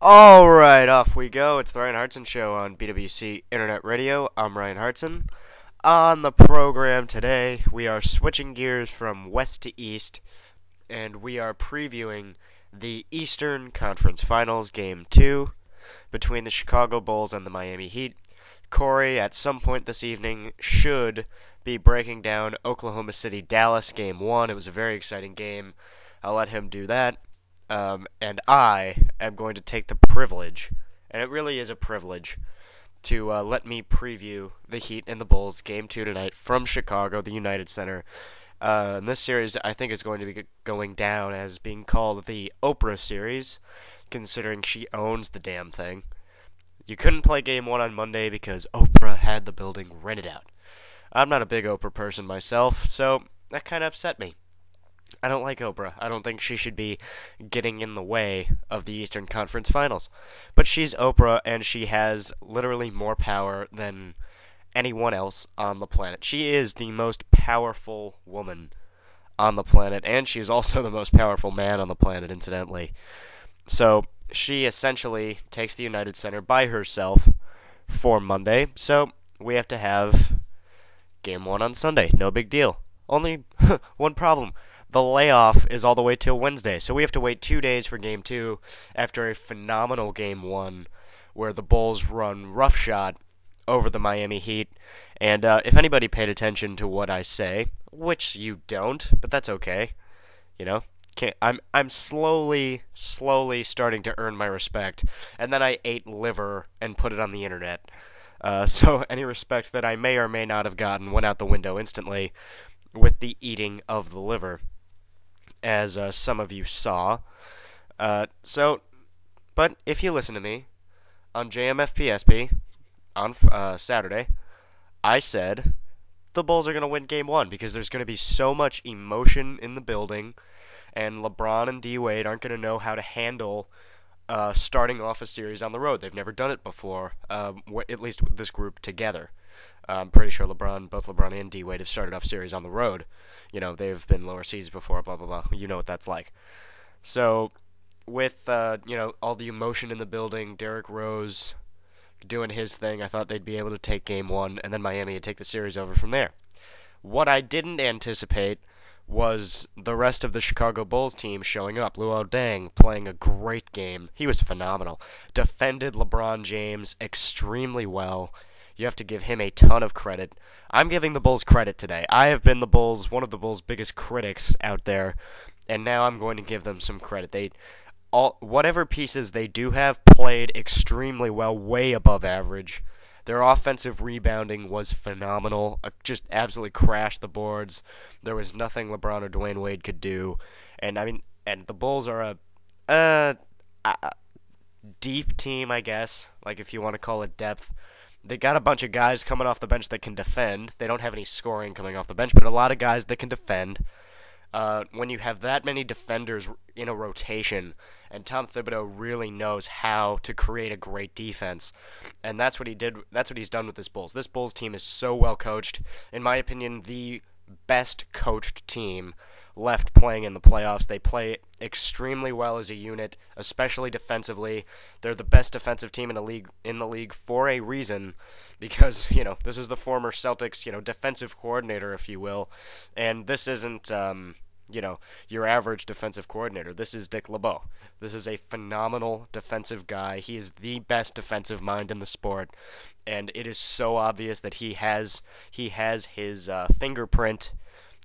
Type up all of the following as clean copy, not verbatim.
Alright, off we go. It's the Ryan Hartson Show on BWC Internet Radio. I'm Ryan Hartson. On the program today, we are switching gears from west to east, and we are previewing the Eastern Conference Finals Game 2 between the Chicago Bulls and the Miami Heat. Corey, at some point this evening, should be breaking down Oklahoma City-Dallas Game 1. It was a very exciting game. I'll let him do that. And I am going to take the privilege, and it really is a privilege, to let me preview the Heat and the Bulls Game 2 tonight from Chicago, the United Center. And this series, I think, is going to be going down as being called the Oprah Series, considering she owns the damn thing. You couldn't play Game 1 on Monday because Oprah had the building rented out. I'm not a big Oprah person myself, so that kind of upset me. I don't like Oprah. I don't think she should be getting in the way of the Eastern Conference Finals. But she's Oprah, and she has literally more power than anyone else on the planet. She is the most powerful woman on the planet, and she is also the most powerful man on the planet, incidentally. So she essentially takes the United Center by herself for Monday, so we have to have Game 1 on Sunday. No big deal. Only one problem. The layoff is all the way till Wednesday, so we have to wait 2 days for Game 2 after a phenomenal Game 1 where the Bulls run roughshod over the Miami Heat. And if anybody paid attention to what I say, which you don't, but that's okay, you know, I'm slowly starting to earn my respect, and then I ate liver and put it on the internet. So any respect that I may or may not have gotten went out the window instantly with the eating of the liver, as some of you saw. But if you listen to me on JMFPSP on Saturday, I said the Bulls are going to win Game 1 because there's going to be so much emotion in the building, and LeBron and D-Wade aren't going to know how to handle starting off a series on the road. They've never done it before, at least with this group together. I'm pretty sure both LeBron and D-Wade have started off series on the road. You know, they've been lower seeds before, blah, blah, blah. You know what that's like. So, with, all the emotion in the building, Derrick Rose doing his thing, I thought they'd be able to take Game 1, and then Miami would take the series over from there. What I didn't anticipate was the rest of the Chicago Bulls team showing up. Luol Deng playing a great game. He was phenomenal. Defended LeBron James extremely well. You have to give him a ton of credit. I'm giving the Bulls credit today. I have been one of the Bulls' biggest critics out there, and now I'm going to give them some credit. Whatever pieces they do have played extremely well, way above average. Their offensive rebounding was phenomenal. Just absolutely crashed the boards. There was nothing LeBron or Dwayne Wade could do. And the Bulls are a deep team, I guess. Like, if you want to call it depth. They got a bunch of guys coming off the bench that can defend. They don't have any scoring coming off the bench, but a lot of guys that can defend. When you have that many defenders in a rotation, and Tom Thibodeau really knows how to create a great defense, and that's what he did. That's what he's done with this Bulls. This Bulls team is so well coached. In my opinion, the best coached team left playing in the playoffs. They play extremely well as a unit, especially defensively. They're the best defensive team in the league for a reason, because this is the former Celtics defensive coordinator, if you will, and this isn't your average defensive coordinator. This is Dick LeBeau. This is a phenomenal defensive guy. He is the best defensive mind in the sport, and it is so obvious that he has his fingerprint,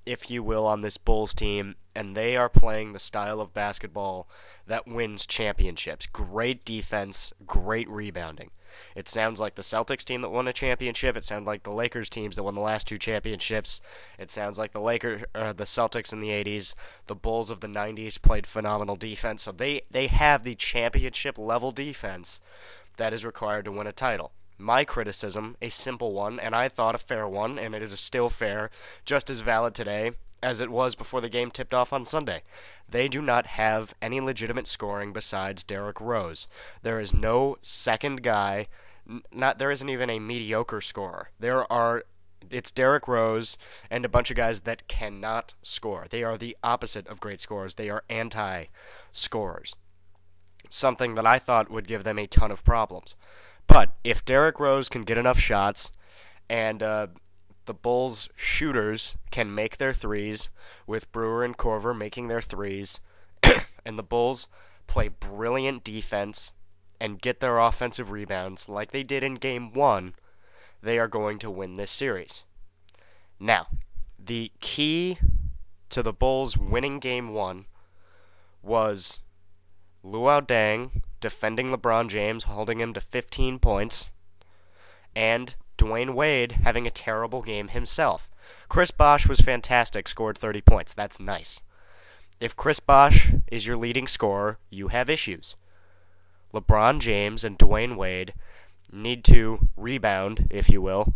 if you will, on this Bulls team, and they are playing the style of basketball that wins championships. Great defense, great rebounding. It sounds like the Celtics team that won a championship. It sounds like the Lakers teams that won the last 2 championships. It sounds like the Celtics in the 80s. The Bulls of the 90s played phenomenal defense. So they have the championship level defense that is required to win a title. My criticism, a simple one, and I thought a fair one, and it is still fair, just as valid today as it was before the game tipped off on Sunday. They do not have any legitimate scoring besides Derrick Rose. There is no second guy. There isn't even a mediocre scorer. It's Derrick Rose and a bunch of guys that cannot score. They are the opposite of great scorers. They are anti-scorers. something that I thought would give them a ton of problems. But if Derrick Rose can get enough shots and the Bulls shooters can make their threes, with Brewer and Korver making their threes, and the Bulls play brilliant defense and get their offensive rebounds like they did in Game 1, they are going to win this series. Now, the key to the Bulls winning Game 1 was Luol Deng defending LeBron James, holding him to 15 points, and Dwayne Wade having a terrible game himself. Chris Bosh was fantastic, scored 30 points. That's nice. If Chris Bosh is your leading scorer, you have issues. LeBron James and Dwayne Wade need to rebound, if you will.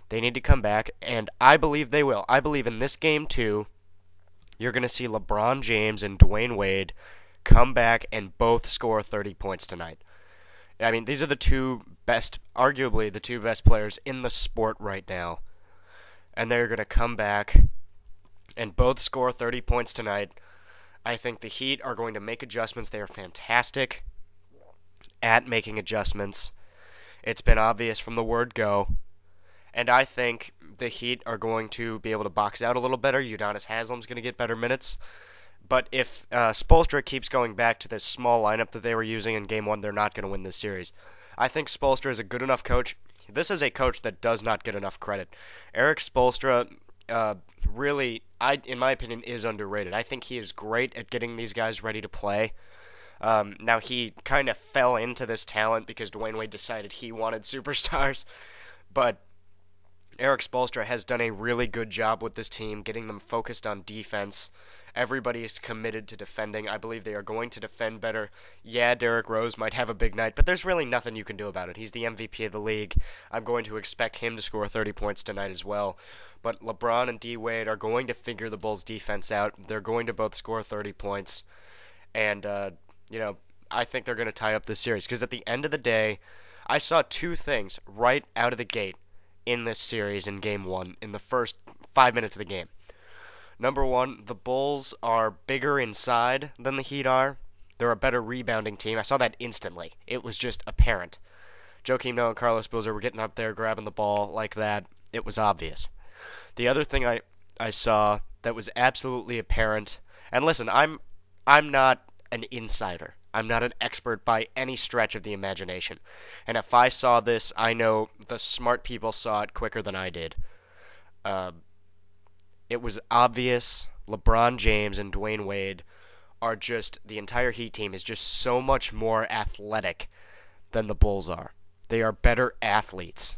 They need to come back, and I believe they will. I believe in this game, too, you're going to see LeBron James and Dwayne Wade come back and both score 30 points tonight. I mean, these are the two best, arguably the two best players in the sport right now. And they're going to come back and both score 30 points tonight. I think the Heat are going to make adjustments. They are fantastic at making adjustments. It's been obvious from the word go. And I think the Heat are going to be able to box out a little better. Udonis Haslem's going to get better minutes. But if Spoelstra keeps going back to this small lineup that they were using in Game 1, they're not going to win this series. I think Spoelstra is a good enough coach. This is a coach that does not get enough credit. Eric Spoelstra really, in my opinion, is underrated. I think he is great at getting these guys ready to play. Now, he kind of fell into this talent because Dwayne Wade decided he wanted superstars. But Eric Spoelstra has done a really good job with this team, getting them focused on defense. Everybody is committed to defending. I believe they are going to defend better. Yeah, Derrick Rose might have a big night, but there's really nothing you can do about it. He's the MVP of the league. I'm going to expect him to score 30 points tonight as well. But LeBron and D-Wade are going to figure the Bulls' defense out. They're going to both score 30 points. And, I think they're going to tie up this series. Because at the end of the day, I saw two things right out of the gate in this series in Game 1 in the first 5 minutes of the game. Number one, the Bulls are bigger inside than the Heat are. They're a better rebounding team. I saw that instantly. It was just apparent. Joakim Noah and Carlos Boozer were getting up there, grabbing the ball like that. It was obvious. The other thing I saw that was absolutely apparent, and listen, I'm not an insider. I'm not an expert by any stretch of the imagination. And if I saw this, I know the smart people saw it quicker than I did. It was obvious LeBron James and Dwayne Wade are just, the entire Heat team is just so much more athletic than the Bulls are. They are better athletes.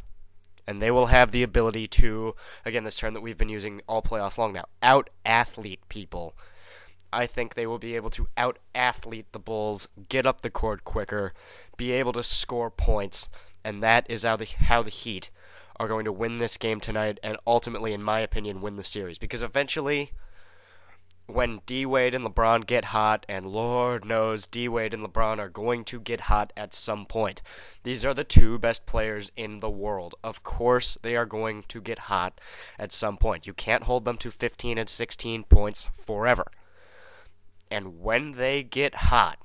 And they will have the ability to, again, this term that we've been using all playoffs long now, out-athlete people. I think they will be able to out-athlete the Bulls, get up the court quicker, be able to score points, and that is how the Heat are going to win this game tonight and ultimately, in my opinion, win the series. Because eventually, when D-Wade and LeBron get hot, and Lord knows D-Wade and LeBron are going to get hot at some point. These are the two best players in the world. Of course, they are going to get hot at some point. You can't hold them to 15 and 16 points forever. And when they get hot,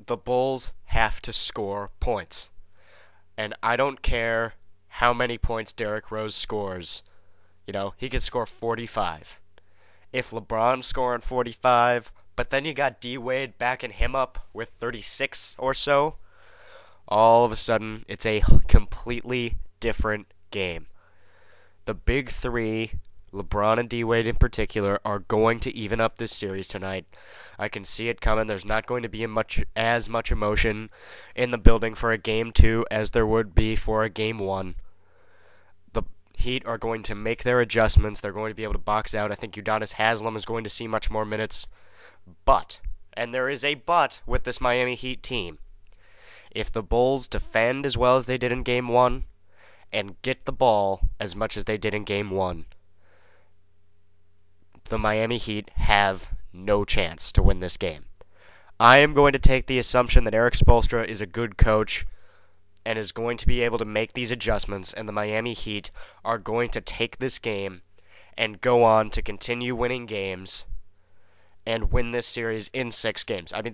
the Bulls have to score points. And I don't care how many points Derrick Rose scores. He could score 45. If LeBron's scoring 45, but then you got D-Wade backing him up with 36 or so, all of a sudden it's a completely different game. The big three, LeBron and D-Wade in particular, are going to even up this series tonight. I can see it coming. There's not going to be as much emotion in the building for a Game 2 as there would be for a Game 1. The Heat are going to make their adjustments. They're going to be able to box out. I think Udonis Haslem is going to see much more minutes. But, and there is a but with this Miami Heat team, if the Bulls defend as well as they did in Game 1 and get the ball as much as they did in Game 1, the Miami Heat have no chance to win this game. I am going to take the assumption that Eric Spoelstra is a good coach and is going to be able to make these adjustments, and the Miami Heat are going to take this game and go on to continue winning games and win this series in 6 games. I mean,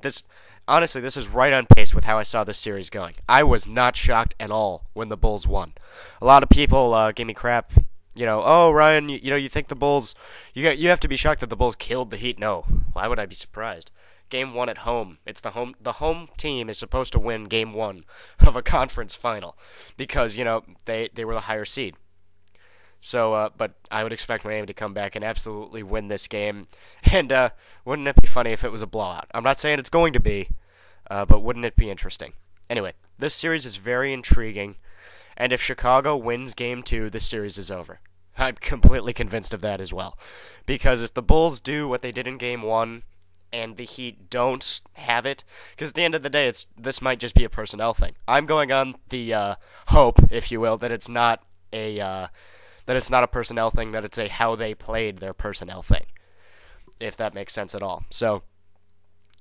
honestly, this is right on pace with how I saw this series going. I was not shocked at all when the Bulls won. A lot of people gave me crap. Oh Ryan, you think the Bulls? You have to be shocked that the Bulls killed the Heat. No, why would I be surprised? Game 1 at home. It's the home team is supposed to win game 1 of a conference final because they were the higher seed. So, but I would expect Miami to come back and absolutely win this game. And wouldn't it be funny if it was a blowout? I'm not saying it's going to be, but wouldn't it be interesting? Anyway, this series is very intriguing, and if Chicago wins Game 2, this series is over. I'm completely convinced of that as well. Because if the Bulls do what they did in Game 1, and the Heat don't have it, because at the end of the day, this might just be a personnel thing. I'm going on the hope, if you will, that it's not a personnel thing, that it's a how they played their personnel thing, if that makes sense at all. So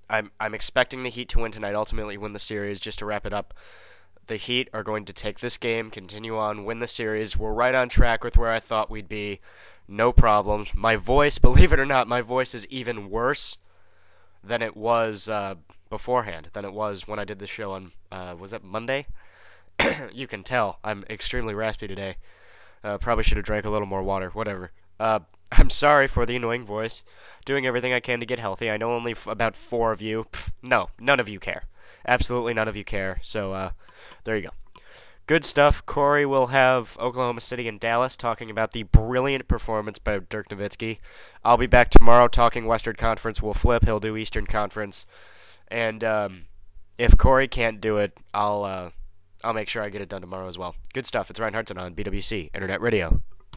I'm expecting the Heat to win tonight, ultimately win the series. Just to wrap it up, the Heat are going to take this game, continue on, win the series. We're right on track with where I thought we'd be. No problems. My voice, believe it or not, my voice is even worse than it was beforehand, than it was when I did the show on, was that Monday? You can tell I'm extremely raspy today. Probably should have drank a little more water. Whatever. I'm sorry for the annoying voice. Doing everything I can to get healthy. I know only about 4 of you. No, none of you care. Absolutely none of you care. So, there you go. Good stuff. Corey will have Oklahoma City and Dallas talking about the brilliant performance by Dirk Nowitzki. I'll be back tomorrow talking Western Conference. We'll flip. He'll do Eastern Conference. And if Corey can't do it, I'll make sure I get it done tomorrow as well. Good stuff. It's Ryan Hartson on BWC Internet Radio.